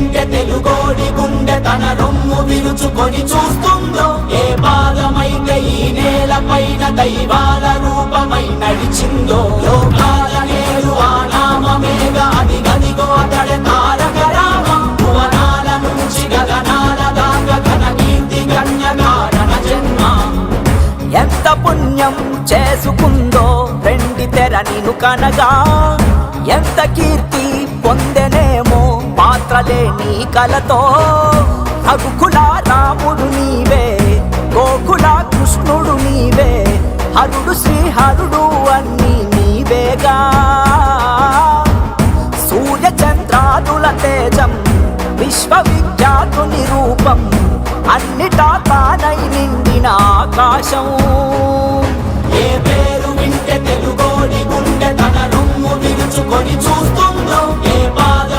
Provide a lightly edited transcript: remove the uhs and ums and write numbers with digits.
వింటే తెలుగోడి గుండె తన రొమ్ము విరుచుకొని చూస్తుందో, ఏ పాదమైతే ఈ నేలపైన దైవాల రూపమై నడిచిందో, లోకాల నేడు ఆ నామమేగా అది గదిగో అతడే తారక రామం. భువనాల నుంచి గగనాల దాకా ఘన కీర్తి గణ్యకారణ జన్మ. ఎంత పుణ్యం చేసుకుందో వెండి తెర నిన్ను కనగా, ఎంత కీర్తి పొందెనేమో పాత్రలేని కలతో. రఘుకుల రాముడు నీవే, గోకుల కృష్ణుడు నీవే, హరుడు శ్రీహరుడు అన్నీ నీవేగా. సూర్య చంద్రాదుల తేజం విశ్వవిఖ్యాతుని రూపం, అన్నిటా తానై నిండిన ఆకాశం. ఏ పేరు వింటే తెలుగోడి గుండె తన రొమ్ము విరుచుకొని చూస్తుందో,